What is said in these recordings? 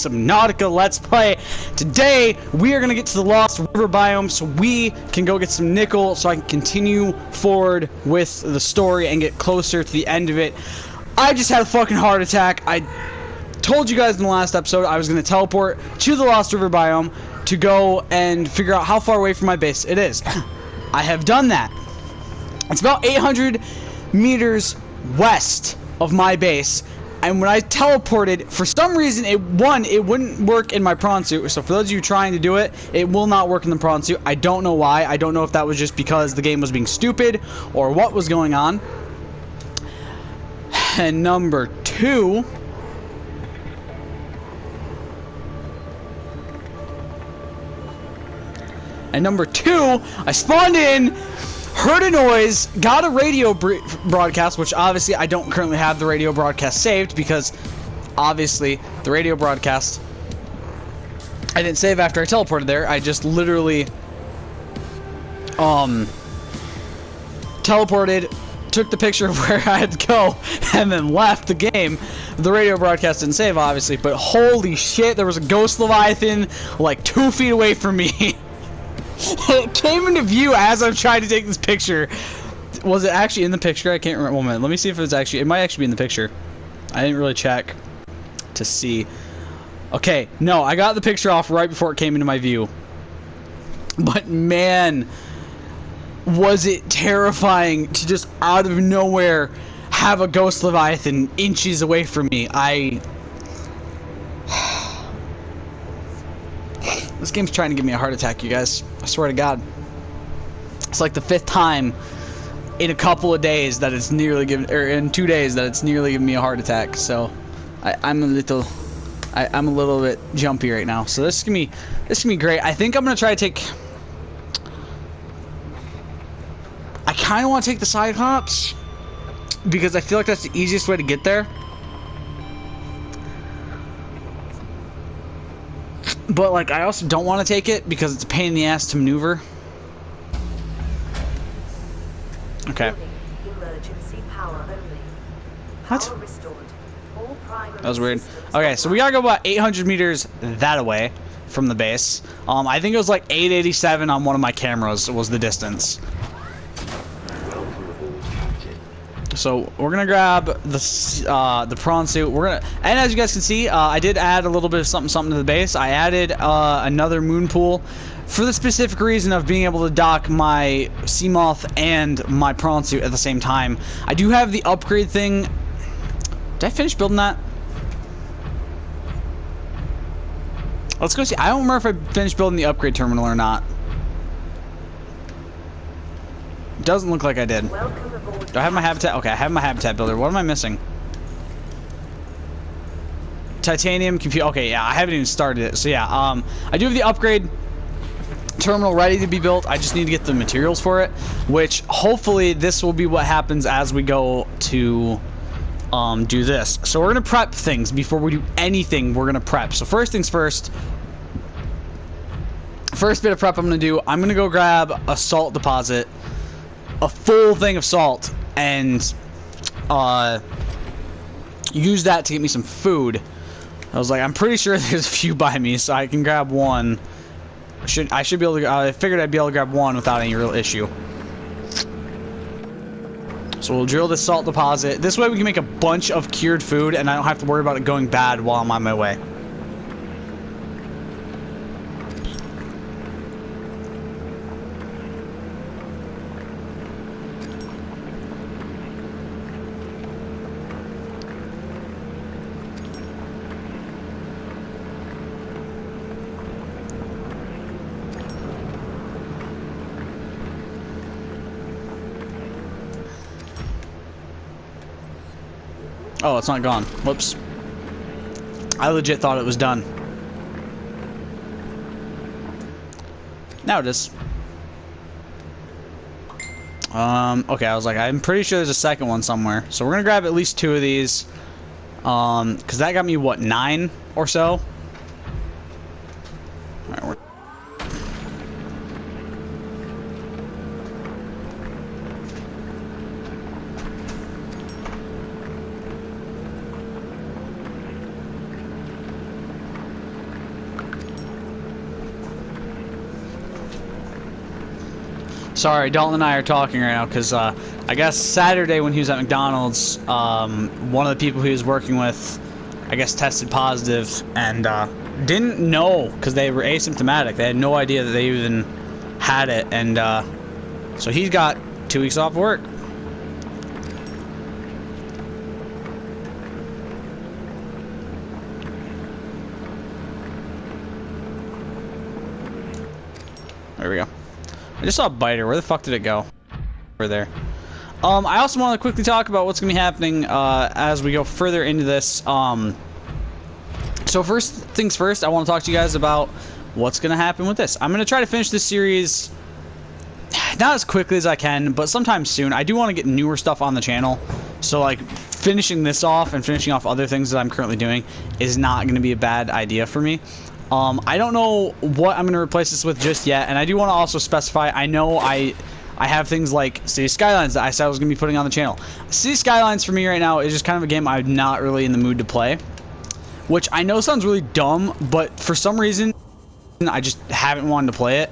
Subnautica Let's Play. Today, we are going to get to the Lost River biome so we can go get some nickel so I can continue forward with the story and get closer to the end of it. I just had a fucking heart attack. I told you guys in the last episode I was going to teleport to the Lost River biome to go and figure out how far away from my base it is. I have done that. It's about 800 meters west of my base, and when I teleported, for some reason it wouldn't work in my prawn suit. So for those of you trying to do it, it will not work in the prawn suit. I don't know why. I don't know if that was just because the game was being stupid or what was going on. And number two, I spawned in, heard a noise, got a radio broadcast, which obviously I don't currently have the radio broadcast saved because obviously the radio broadcast I didn't save after I teleported there. I just literally teleported, took the picture of where I had to go, and then left the game. The radio broadcast didn't save obviously, but holy shit, there was a ghost leviathan like 2 feet away from me. It came into view as I'm trying to take this picture. Was it actually in the picture? I can't remember. One minute. Let me see if it's actually... It might actually be in the picture. I didn't really check to see. Okay, no, I got the picture off right before it came into my view. But man, was it terrifying to just out of nowhere have a ghost leviathan inches away from me. This game's trying to give me a heart attack, you guys. I swear to God. It's like the 5th time in a couple of days that it's nearly given, or in 2 days that it's nearly given me a heart attack. So I'm a little bit jumpy right now. So this is gonna be great. I think I'm gonna try to take. I kind of want to take the Cyclops because I feel like that's the easiest way to get there. But, like, I also don't want to take it because it's a pain in the ass to maneuver. Okay. What? That was weird. Okay, so we gotta go about 800 meters that away from the base. I think it was like 887 on one of my cameras was the distance. So we're gonna grab the prawn suit. And as you guys can see, I did add a little bit of something to the base. I added another moon pool for the specific reason of being able to dock my sea moth and my prawn suit at the same time. I do have the upgrade thing. Did I finish building that? Let's go see. I don't remember if I finished building the upgrade terminal or not. Doesn't look like I did. Do I have my habitat? Okay, I have my habitat builder. What am I missing? Titanium compute. Okay, yeah, I haven't even started it. So yeah, I do have the upgrade terminal ready to be built. I just need to get the materials for it, which hopefully this will be what happens as we go to do this. So we're gonna prep things before we do anything. We're gonna prep. So first things first. First bit of prep I'm gonna do. I'm gonna go grab a salt deposit. A full thing of salt and use that to get me some food. I was like, I'm pretty sure there's a few by me, so I can grab one. I should be able to. I figured I'd be able to grab one without any real issue. So we'll drill this salt deposit. This way we can make a bunch of cured food, and I don't have to worry about it going bad while I'm on my way. Oh, it's not gone. Whoops. I legit thought it was done. Now it is. Okay, I was like, I'm pretty sure there's a second one somewhere. So we're gonna grab at least 2 of these. Because that got me, what, 9 or so? Alright, we're... Sorry, Dalton and I are talking right now because I guess Saturday when he was at McDonald's, one of the people he was working with, I guess, tested positive and didn't know because they were asymptomatic. They had no idea that they even had it, and so he's got 2 weeks off work. There we go. I just saw a biter. Where the fuck did it go? Over there. I also want to quickly talk about what's going to be happening as we go further into this. So first things first, I want to talk to you guys about what's going to happen with this. I'm going to try to finish this series not as quickly as I can, but sometime soon. I do want to get newer stuff on the channel. So like finishing this off and finishing off other things that I'm currently doing is not going to be a bad idea for me. I don't know what I'm going to replace this with just yet, and I do want to also specify, I know I have things like City Skylines that I said I was going to be putting on the channel. City Skylines for me right now is just kind of a game I'm not really in the mood to play, which I know sounds really dumb, but for some reason I just haven't wanted to play it,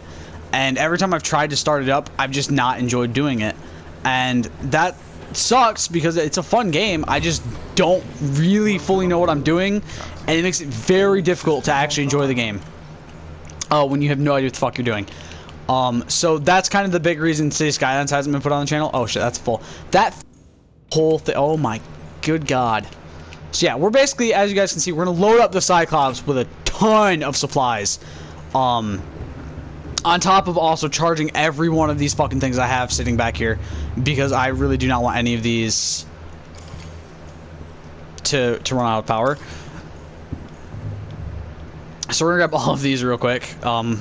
and every time I've tried to start it up, I've just not enjoyed doing it, and that sucks because it's a fun game. I just don't really fully know what I'm doing, and it makes it very difficult to actually enjoy the game when you have no idea what the fuck you're doing. So that's kind of the big reason City Skylines hasn't been put on the channel. Oh shit, that's full. That whole thing, oh my good god. So yeah, we're basically, as you guys can see, we're gonna load up the Cyclops with a ton of supplies, on top of also charging every one of these fucking things I have sitting back here, because I really do not want any of these to run out of power. So we're gonna grab all of these real quick. Well,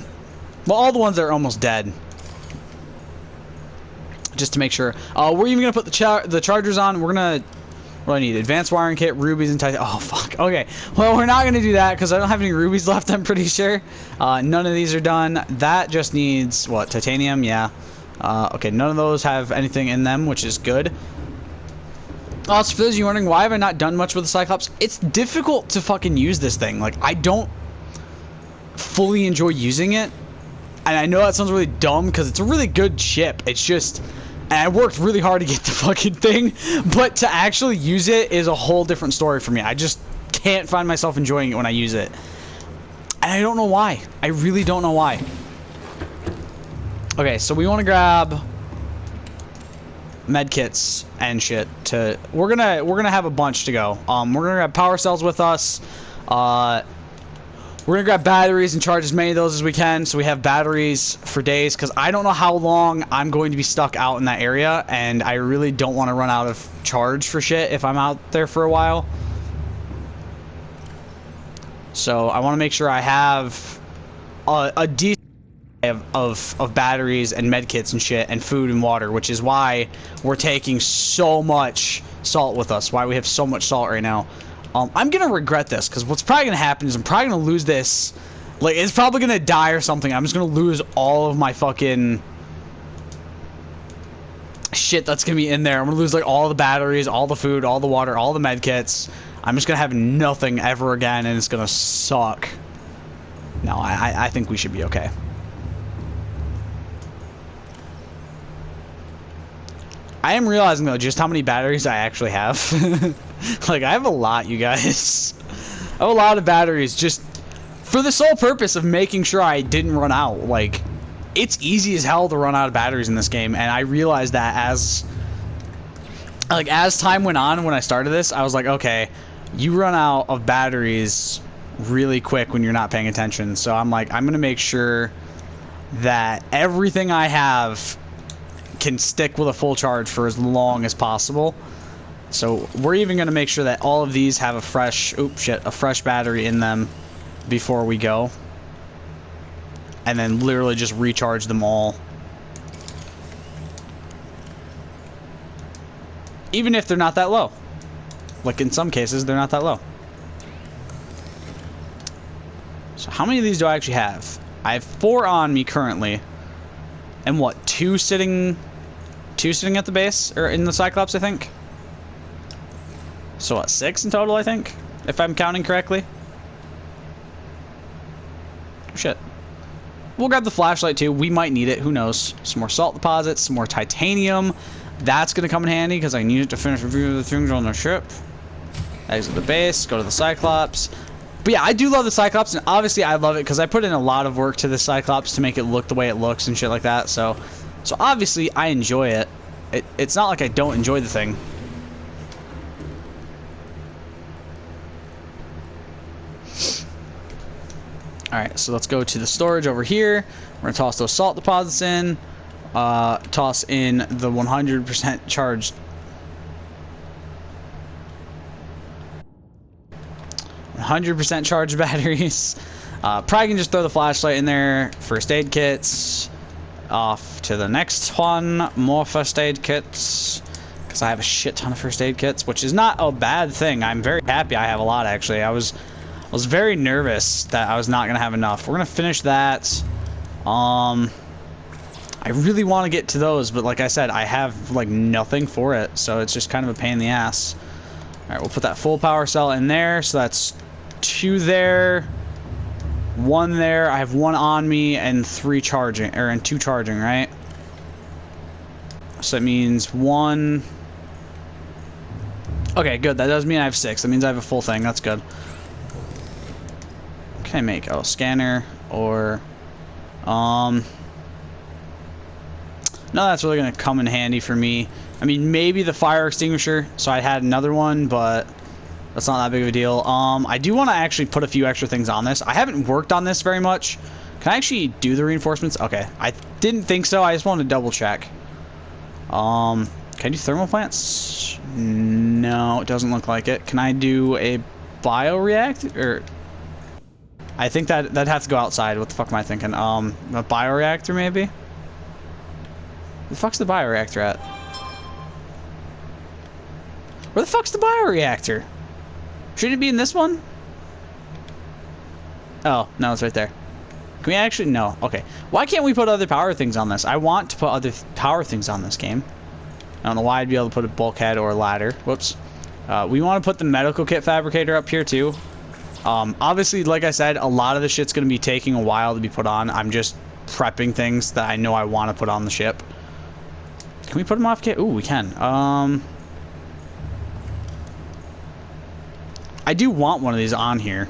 all the ones that are almost dead, just to make sure. We're even gonna put the chargers on. We're gonna, what do I need? Advanced wiring kit, rubies, and titanium. Oh fuck. Okay. Well, we're not gonna do that because I don't have any rubies left. I'm pretty sure. None of these are done. That just needs what? Titanium. Yeah. Okay. None of those have anything in them, which is good. Also, for those of you wondering why have I not done much with the Cyclops, it's difficult to fucking use this thing. Like, I don't fully enjoy using it. And I know that sounds really dumb because it's a really good ship. It's just, and I worked really hard to get the fucking thing, but to actually use it is a whole different story for me. I just can't find myself enjoying it when I use it. And I don't know why. I really don't know why. Okay, so we want to grab med kits and shit to, we're gonna have a bunch to go. We're gonna grab power cells with us. We're gonna grab batteries and charge as many of those as we can, so we have batteries for days, because I don't know how long I'm going to be stuck out in that area, and I really don't want to run out of charge for shit if I'm out there for a while. So I want to make sure I have a decent of batteries and medkits and shit, and food and water, which is why we're taking so much salt with us, why we have so much salt right now. I'm gonna regret this, because what's probably gonna happen is I'm probably gonna lose this. Like, it's probably gonna die or something. I'm just gonna lose all of my fucking shit that's gonna be in there. I'm gonna lose, like, all the batteries, all the food, all the water, all the medkits. I'm just gonna have nothing ever again, and it's gonna suck. No, I think we should be okay. I am realizing, though, just how many batteries I actually have. Like, I have a lot, you guys. I have a lot of batteries just for the sole purpose of making sure I didn't run out. Like, it's easy as hell to run out of batteries in this game, and I realized that as time went on when I started this, I was like, okay, you run out of batteries really quick when you're not paying attention. So I'm like, I'm going to make sure that everything I have can stick with a full charge for as long as possible. So we're even going to make sure that all of these have a fresh, a fresh battery in them before we go. And then literally just recharge them all. Even if they're not that low. Like, in some cases, they're not that low. So how many of these do I actually have? I have 4 on me currently. And what, 2 sitting at the base? Or in the Cyclops, I think? So what, 6 in total, I think? If I'm counting correctly? Shit. we'll grab the flashlight too. We might need it. Who knows? Some more salt deposits, some more titanium. That's going to come in handy because I need it to finish reviewing the things on the ship. Exit the base. Go to the Cyclops. But yeah, I do love the Cyclops, and obviously I love it because I put in a lot of work to the Cyclops to make it look the way it looks and shit like that. So obviously I enjoy it. It's not like I don't enjoy the thing. Alright, so let's go to the storage over here. We're going to toss those salt deposits in. Toss in the 100% charged 100% charged batteries. Probably can just throw the flashlight in there. First aid kits. Off to the next one. More first aid kits. Because I have a shit ton of first aid kits, which is not a bad thing. I'm very happy I have a lot, actually. I was very nervous that I was not going to have enough. We're going to finish that. I really want to get to those, but like I said, I have like nothing for it, so it's just kind of a pain in the ass. Alright, we'll put that full power cell in there, so that's 2 there, 1 there. I have 1 on me and 3 charging, or and 2 charging, right? So that means 1. Okay, good. That does mean I have 6. That means I have a full thing. That's good. What can I make? Oh, scanner or no, that's really gonna come in handy for me. I mean, maybe the fire extinguisher. So I had another one, but that's not that big of a deal. I do want to actually put a few extra things on this. I haven't worked on this very much. Can I actually do the reinforcements? Okay, I didn't think so. I just wanted to double check. Can I do thermal plants? No, it doesn't look like it. Can I do a bioreactor? Or I think that'd have to go outside. What the fuck am I thinking? A bioreactor maybe? Where the fuck's the bioreactor at? Where the fuck's the bioreactor? Should it be in this one? Oh, no, it's right there. Can we actually? No. Okay. Why can't we put other power things on this? I want to put other power things on this game. I don't know why I'd be able to put a bulkhead or a ladder. Whoops. We want to put the medical kit fabricator up here too. Obviously, like I said, a lot of the shit's going to be taking a while to be put on. I'm just prepping things that I know I want to put on the ship. Can we put them off kit? Ooh, we can. I do want one of these on here.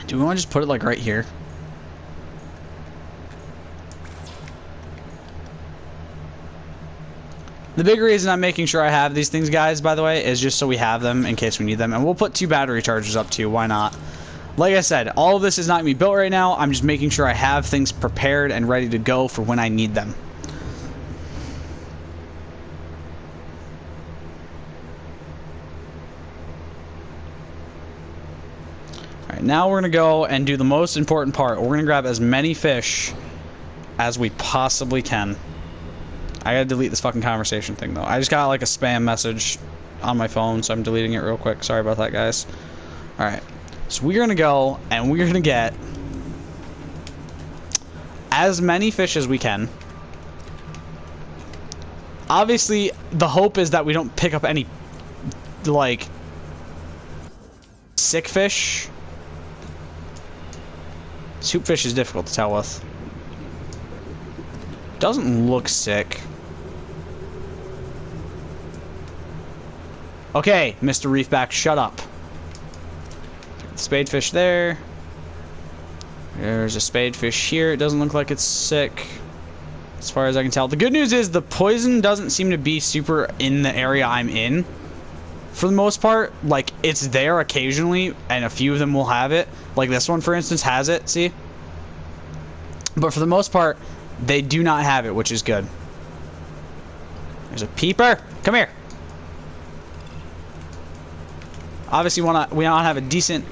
Do we want to just put it like right here? The big reason I'm making sure I have these things, guys, by the way, is just so we have them in case we need them. And we'll put 2 battery chargers up too. Why not? Like I said, all of this is not going to be built right now. I'm just making sure I have things prepared and ready to go for when I need them. Alright, now we're going to go and do the most important part. We're going to grab as many fish as we possibly can. I gotta delete this fucking conversation thing, though. I just got, like, a spam message on my phone, so I'm deleting it real quick. Sorry about that, guys. Alright. So we're gonna go, and we're gonna get as many fish as we can. Obviously, the hope is that we don't pick up any, like, sick fish. Soup fish is difficult to tell with. Doesn't look sick. Okay, Mr. Reefback, shut up. Spadefish there. There's a spadefish here. It doesn't look like it's sick, as far as I can tell. The good news is the poison doesn't seem to be super in the area I'm in. For the most part, like, it's there occasionally, and a few of them will have it. Like this one, for instance, has it, see? But for the most part, they do not have it, which is good. There's a peeper. Come here. Obviously, we want to have a decent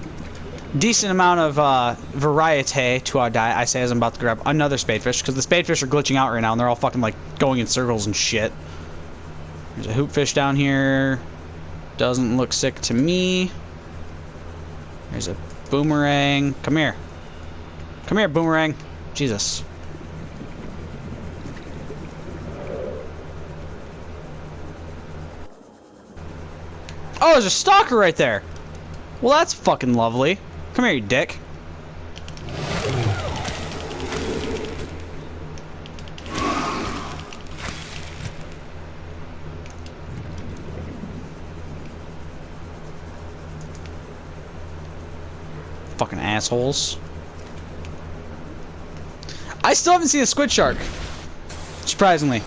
amount of variety to our diet. I say as I'm about to grab another spadefish, because the spadefish are glitching out right now, and they're all fucking, like, going in circles and shit. There's a hoopfish down here. Doesn't look sick to me. There's a boomerang. Come here. Come here, boomerang. Jesus. Oh, there's a stalker right there. Well, that's fucking lovely. Come here, you dick. Fucking assholes. I still haven't seen a squid shark. Surprisingly.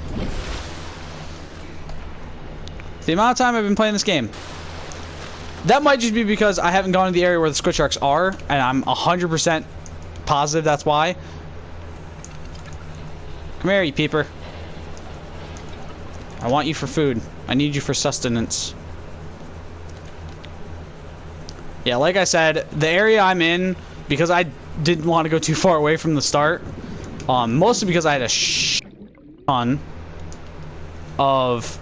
The amount of time I've been playing this game. That might just be because I haven't gone to the area where the squid sharks are, and I'm 100% positive that's why. Come here, you peeper. I want you for food. I need you for sustenance. Yeah, like I said, the area I'm in, because I didn't want to go too far away from the start, mostly because I had a ton of,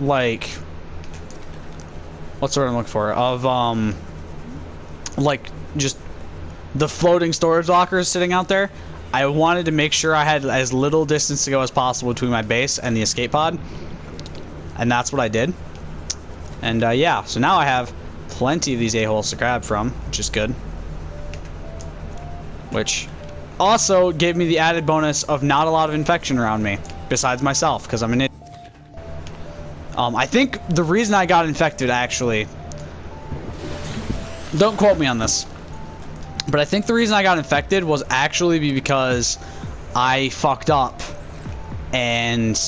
like, what's the word I'm looking for? Of, like, just the floating storage lockers sitting out there. I wanted to make sure I had as little distance to go as possible between my base and the escape pod. And that's what I did. And, yeah, so now I have plenty of these a-holes to grab from, which is good. Which also gave me the added bonus of not a lot of infection around me, besides myself, because I'm an idiot. I think the reason I got infected, actually, don't quote me on this, but I think the reason I got infected was actually because I fucked up and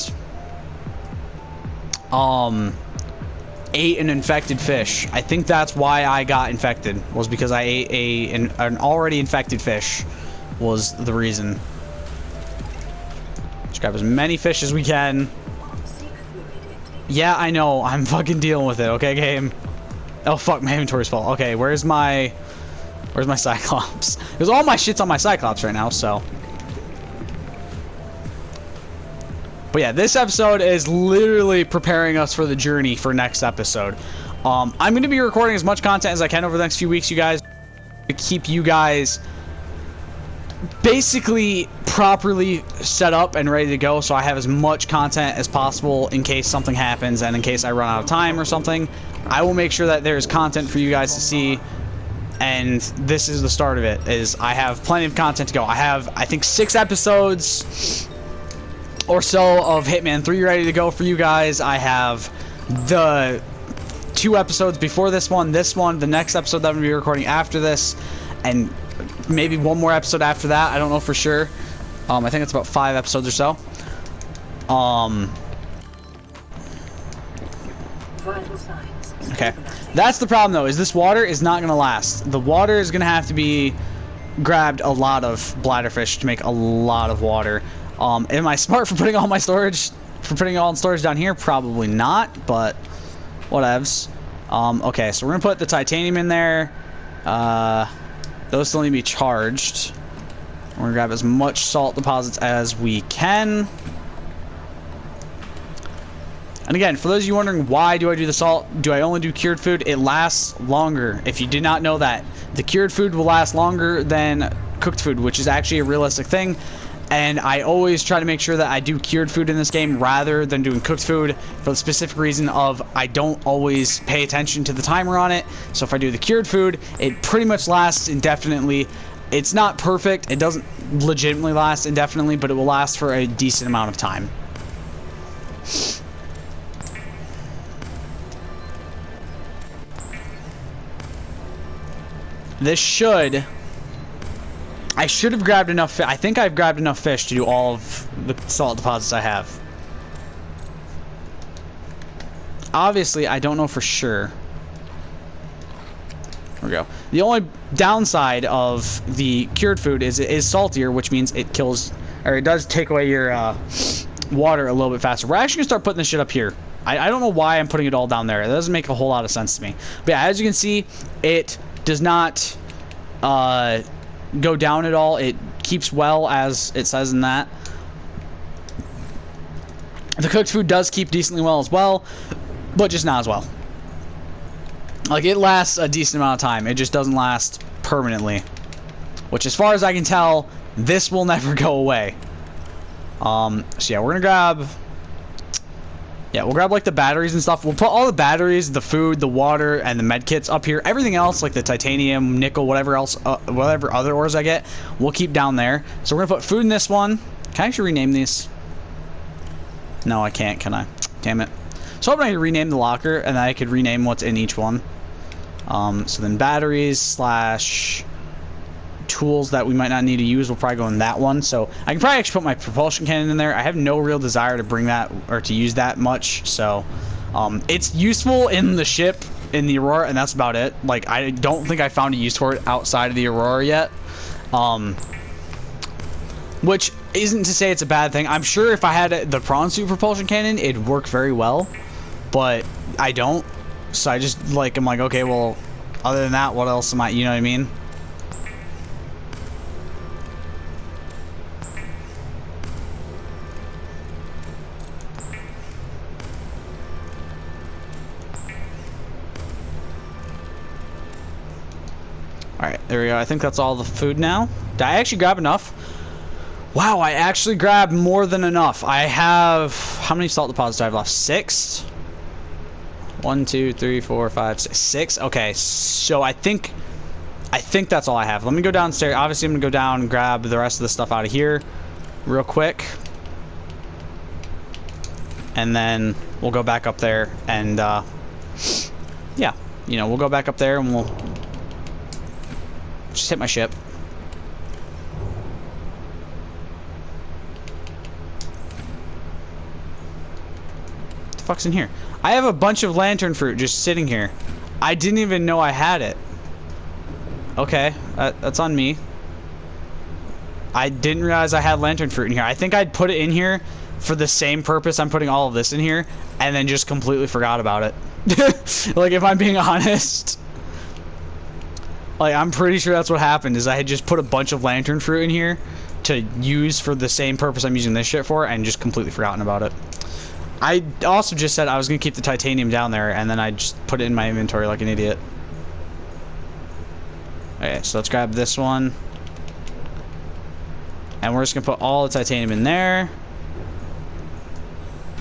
ate an infected fish. I think that's why I got infected, was because I ate an already infected fish was the reason. Let's grab as many fish as we can. Yeah, I know. I'm fucking dealing with it. Okay, game. Oh, fuck. My inventory's full. Okay, where's my Cyclops? Because all my shit's on my Cyclops right now, so. But yeah, this episode is literally preparing us for the journey for next episode. I'm going to be recording as much content as I can over the next few weeks, you guys, to keep you guys basically properly set up and ready to go, so I have as much content as possible in case something happens and in case I run out of time or something. I will make sure that there's content for you guys to see, and this is the start of it. Is I have plenty of content to go. I have, I think, 6 episodes or so of Hitman 3 ready to go for you guys. I have the 2 episodes before this one, the next episode that I'm going to be recording after this, and maybe one more episode after that. I don't know for sure. I think it's about 5 episodes or so. Okay. That's the problem, though, is this water is not going to last. The water is going to have to be grabbed a lot of bladderfish to make a lot of water. Am I smart for putting all my storage, it all in storage down here? Probably not, but whatevs. Okay, so we're going to put the titanium in there. Those still need to be charged. We're going to grab as much salt deposits as we can. And again, for those of you wondering, why do I do the salt? Do I only do cured food? It lasts longer. If you did not know that, the cured food will last longer than cooked food, which is actually a realistic thing. And I always try to make sure that I do cured food in this game rather than doing cooked food, for the specific reason of I don't always pay attention to the timer on it. So if I do the cured food, it pretty much lasts indefinitely. It's not perfect. It doesn't legitimately last indefinitely, but it will last for a decent amount of time. This should... I should have grabbed enough. I think I've grabbed enough fish to do all of the salt deposits I have. Obviously, I don't know for sure. There we go. The only downside of the cured food is it is saltier, which means it kills, or it does take away your water a little bit faster. We're actually gonna start putting this shit up here. I don't know why I'm putting it all down there. It doesn't make a whole lot of sense to me. But yeah, as you can see, it does not go down at all. It keeps well, as it says in that. The cooked food does keep decently well as well, but just not as well. Like, it lasts a decent amount of time. It just doesn't last permanently, which, as far as I can tell, this will never go away. So yeah, we're gonna grab... Yeah, we'll grab, like, the batteries and stuff. We'll put all the batteries, the food, the water, and the med kits up here. Everything else, like the titanium, nickel, whatever else, whatever other ores I get, we'll keep down there. So we're gonna put food in this one. Can I actually rename these? No, I can't, can I? Damn it. So I'm gonna rename the locker, and then I could rename what's in each one. So then batteries slash tools that we might not need to use will probably go in that one. So I can probably actually put my propulsion cannon in there. I have no real desire to bring that or to use that much. So it's useful in the ship in the Aurora, and that's about it. Like, I don't think I found a use for it outside of the Aurora yet. Which isn't to say it's a bad thing. I'm sure if I had the prawn suit propulsion cannon, it'd work very well, but I don't. So I just like, I'm like, okay, well, other than that, what else am I, you know what I mean? Alright, there we go. I think that's all the food now. Did I actually grab enough? Wow, I actually grabbed more than enough. I have... How many salt deposits do I have left? 6? 1, 2, 3, 4, 5, 6. 6? Okay, so I think that's all I have. Let me go downstairs. Obviously, I'm going to go down and grab the rest of the stuff out of here real quick. And then we'll go back up there and, yeah. You know, we'll go back up there and we'll just hit my ship. What the fuck's in here? I have a bunch of lantern fruit just sitting here. I didn't even know I had it. Okay, that's on me. I didn't realize I had lantern fruit in here. I think I'd put it in here for the same purpose I'm putting all of this in here, and then just completely forgot about it. Like, if I'm being honest. Like, I'm pretty sure that's what happened, is I had just put a bunch of lantern fruit in here to use for the same purpose I'm using this shit for, and just completely forgotten about it. I also just said I was going to keep the titanium down there, and then I just put it in my inventory like an idiot. Okay, so let's grab this one. And we're just going to put all the titanium in there.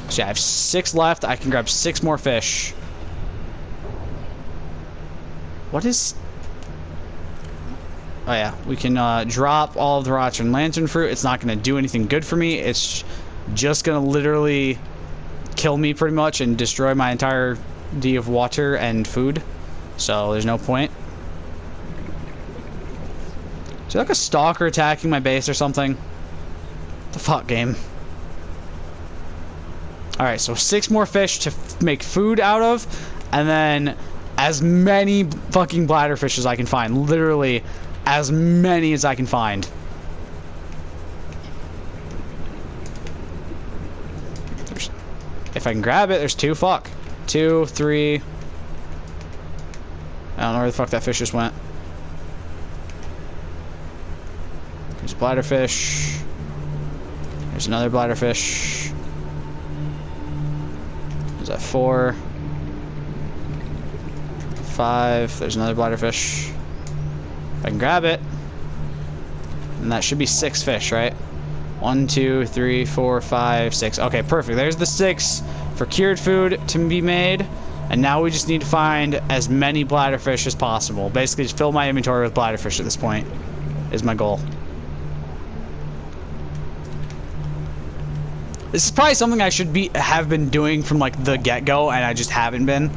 So yeah, I have 6 left. I can grab 6 more fish. What is... Oh yeah, we can drop all of the rotten lantern fruit. It's not going to do anything good for me. It's just going to literally kill me pretty much and destroy my entire D of water and food. So there's no point. Is there like a stalker attacking my base or something? The fuck, game. Alright, so 6 more fish to make food out of, and then as many fucking bladderfish as I can find. Literally as many as I can find. If I can grab it, there's 2. Fuck. 2, 3. I don't know where the fuck that fish just went. There's a bladderfish. There's another bladderfish. There's that 4. 5. There's another bladderfish. If I can grab it. And that should be 6 fish, right? 1, 2, 3, 4, 5, 6. Okay, perfect. There's the 6 for cured food to be made. And now we just need to find as many bladderfish as possible. Basically, just fill my inventory with bladderfish at this point is my goal. This is probably something I should have been doing from like the get-go, and I just haven't been.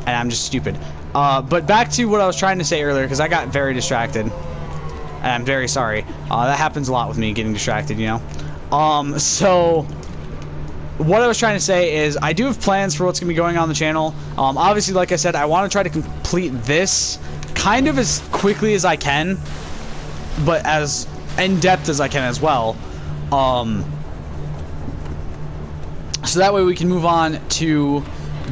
And I'm just stupid. But back to what I was trying to say earlier, because I got very distracted. And I'm very sorry. That happens a lot with me, getting distracted, you know? So what I was trying to say is I do have plans for what's going to be going on the channel. Obviously, like I said, I want to try to complete this kind of as quickly as I can, but as in-depth as I can as well. So that way we can move on to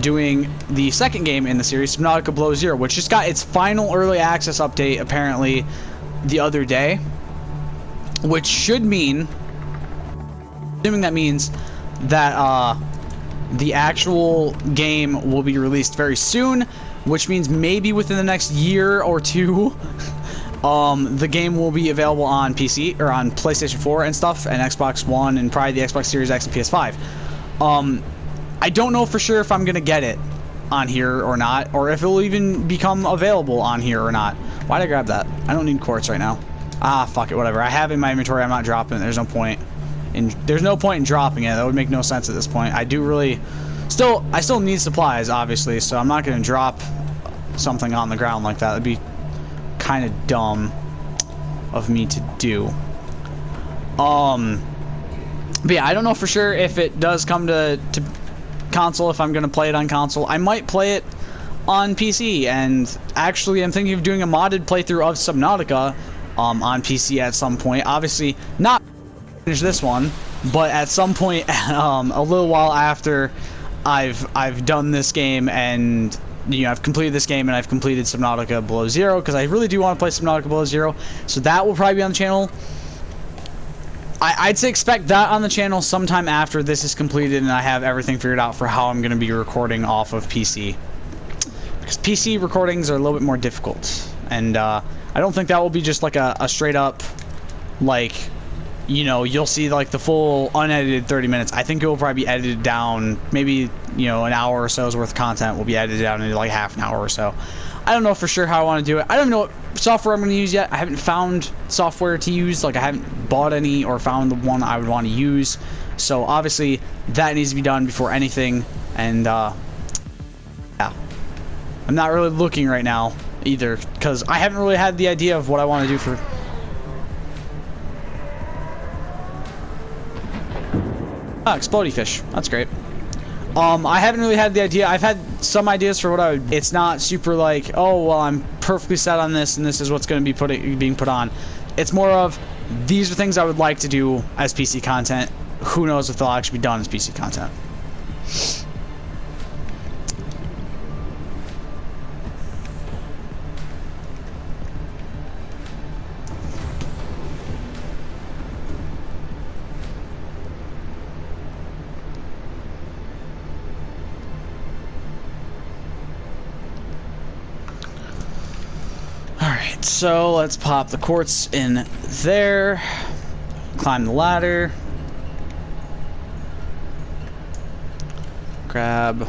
doing the second game in the series, Subnautica Below Zero, which just got its final early access update apparently the other day, which should mean, assuming that means that the actual game will be released very soon, which means maybe within the next year or 2 the game will be available on PC or on PlayStation 4 and stuff, and Xbox One, and probably the Xbox Series X and PS5. I don't know for sure if I'm gonna get it on here or not, or if it will even become available on here or not. Why'd I grab that? I don't need quartz right now. Ah, fuck it, whatever. I have it in my inventory. I'm not dropping it. There's no point in dropping it. That would make no sense at this point. I still need supplies, obviously, so I'm not gonna drop something on the ground like that. That'd be kind of dumb of me to do. But yeah, I don't know for sure if it does come to console, if I'm gonna play it on console. I might play it on PC, and actually I'm thinking of doing a modded playthrough of Subnautica on PC at some point. Obviously not finish this one, but at some point a little while after I've done this game, and you know, I've completed this game and I've completed Subnautica Below Zero, because I really do want to play Subnautica Below Zero. So that will probably be on the channel. I'd say expect that on the channel sometime after this is completed and I have everything figured out for how I'm going to be recording off of PC. Because PC recordings are a little bit more difficult. And I don't think that will be just like a straight up, like, you know, you'll see like the full unedited 30 minutes. I think it will probably be edited down, maybe, you know, an hour or so's worth of content will be edited down into like half an hour or so. I don't know for sure how I want to do it. I don't know what software I'm going to use yet. I haven't found software to use. Like, I haven't bought any or found the one I would want to use. So obviously that needs to be done before anything. And yeah, I'm not really looking right now either, because I haven't really had the idea of what I want to do for... Ah, explodey fish. That's great. I haven't really had the idea. I've had some ideas for what I would... It's not super like, oh, well, I'm perfectly set on this, and this is what's going to be being put on. It's more of, these are things I would like to do as PC content. Who knows if they'll actually be done as PC content. So let's pop the quartz in there, climb the ladder, grab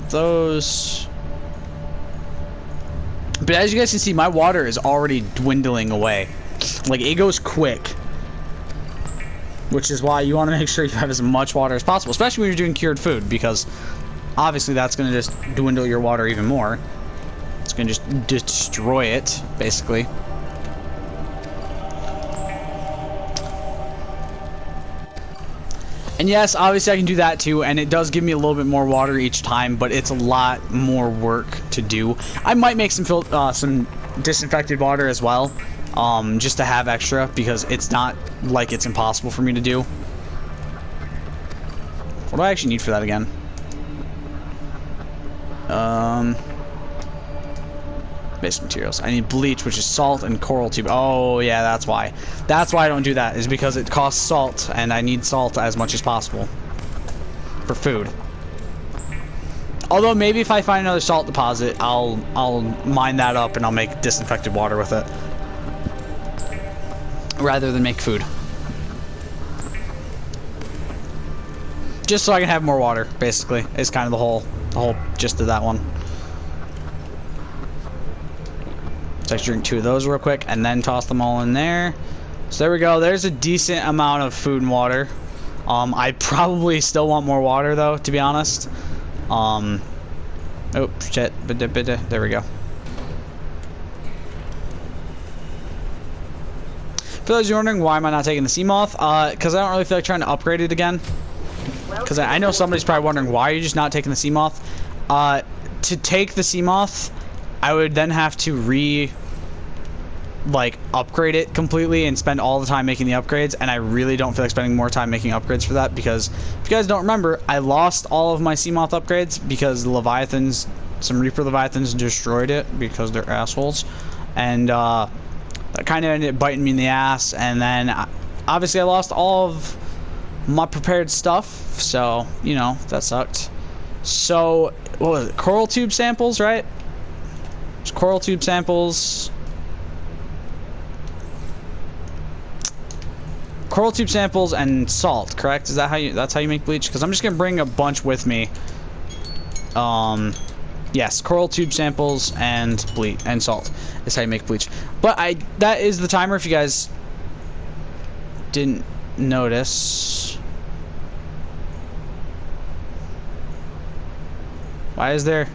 those. But as you guys can see, my water is already dwindling away. Like, it goes quick, which is why you want to make sure you have as much water as possible, especially when you're doing cured food, because obviously that's going to just dwindle your water even more. It's going to just destroy it, basically. And yes, obviously I can do that too, and it does give me a little bit more water each time, but it's a lot more work to do. I might make some disinfected water as well, just to have extra, because it's not like it's impossible for me to do. What do I actually need for that again? Basic materials. I need bleach, which is salt, and coral tube. Oh yeah, that's why. That's why I don't do that, is because it costs salt, and I need salt as much as possible for food. Although maybe if I find another salt deposit, I'll mine that up and I'll make disinfected water with it, rather than make food. Just so I can have more water, basically, is kind of the whole gist of that one. So I drink 2 of those real quick and then toss them all in there. So there we go. There's a decent amount of food and water. I probably still want more water though, to be honest. Oh shit. There we go. For those of you wondering why am I not taking the sea moth, because I don't really feel like trying to upgrade it again. Because I know somebody's probably wondering why you're just not taking the sea moth. To take the sea moth, I would then have to upgrade it completely and spend all the time making the upgrades, and I really don't feel like spending more time making upgrades for that, because if you guys don't remember, I lost all of my sea moth upgrades because the leviathans, some reaper leviathans, destroyed it because they're assholes, and that kind of ended up biting me in the ass. And then obviously I lost all of my prepared stuff, so you know, that sucked. So what was it, coral tube samples, right? Coral tube samples. Coral tube samples and salt, correct? Is that how that's how you make bleach? Because I'm just gonna bring a bunch with me. Yes, coral tube samples and bleach and salt is how you make bleach. But that is the timer if you guys didn't notice. Why is there...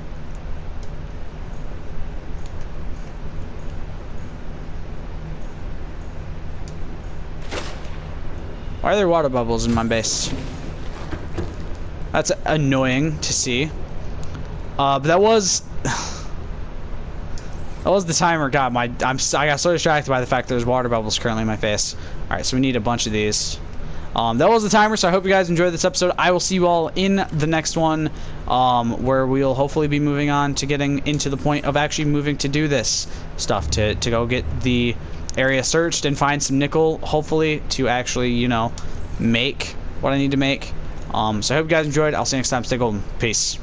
Why are there water bubbles in my base? That's annoying to see. But that was the timer. God, I got so distracted by the fact there's water bubbles currently in my face. All right, so we need a bunch of these. That was the timer, so I hope you guys enjoyed this episode. I will see you all in the next one, where we'll hopefully be moving on to getting into the point of actually moving to do this stuff, to go get the area searched and find some nickel, hopefully, to actually, you know, make what I need to make. So I hope you guys enjoyed. I'll see you next time. Stay golden. Peace.